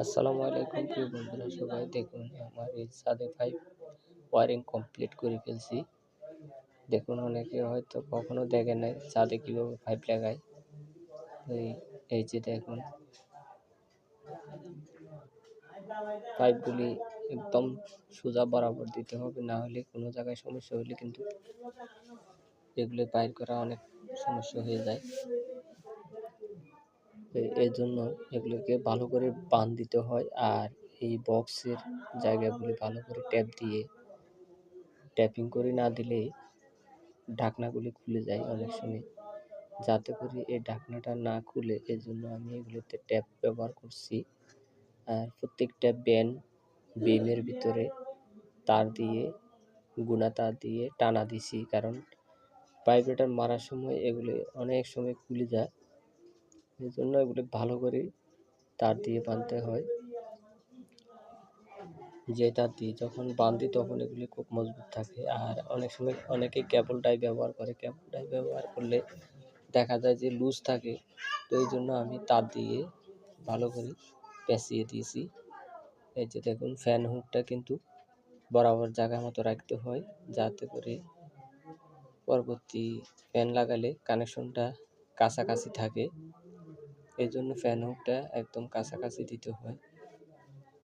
আসসালামু আলাইকুম প্রিয় বন্ধুরা, সবাই দেখুন আমার এই ছাদে পাইপ ওয়ারিং কমপ্লিট করে ফেলছি। দেখুন, অনেকে হয়তো কখনো দেখে নাই ছাদে কীভাবে পাইপ লাগায়। এই এই যে দেখুন, পাইপগুলি একদম সোজা বরাবর দিতে হবে, না হলে কোনো জায়গায় সমস্যা হলে কিন্তু এগুলো বাইর করা অনেক সমস্যা হয়ে যায়। এর জন্য এগুলোকে ভালো করে বাঁধ দিতে হয়, আর এই বক্সের জায়গাগুলি ভালো করে ট্যাপিং করে না দিলে ঢাকনাগুলি খুলে যায় অনেক সময়। যাতে করে এই ঢাকনাটা না খুলে, এই জন্য আমি এগুলোতে ট্যাপ ব্যবহার করছি। আর প্রত্যেকটা বিমের ভিতরে তার দিয়ে, গুনা তার দিয়ে টানা দিছি, কারণ ভাইব্রেটর মারার সময় এগুলি অনেক সময় খুলে যায়। এই জন্য এগুলি ভালো করে তার দিয়ে বাঁধতে হয়। যে তার দিয়ে যখন বাঁধি তখন এগুলি খুব মজবুত থাকে। আর অনেক সময় অনেকে কেবল টাই ব্যবহার করে। কেবল টাই ব্যবহার করলে দেখা যায় যে লুজ থাকে। তো এই জন্য আমি তার দিয়ে ভালো করে পেঁচিয়ে দিয়েছি। এই যে দেখুন, ফ্যান হুকটা কিন্তু বরাবর জায়গা মতো রাখতে হয়, যাতে করে পরবর্তী ফ্যান লাগালে কানেকশনটা কাছাকাছি থাকে। এই জন্য ফ্যান হুকটা একদম কাছাকাছি দিতে হয়।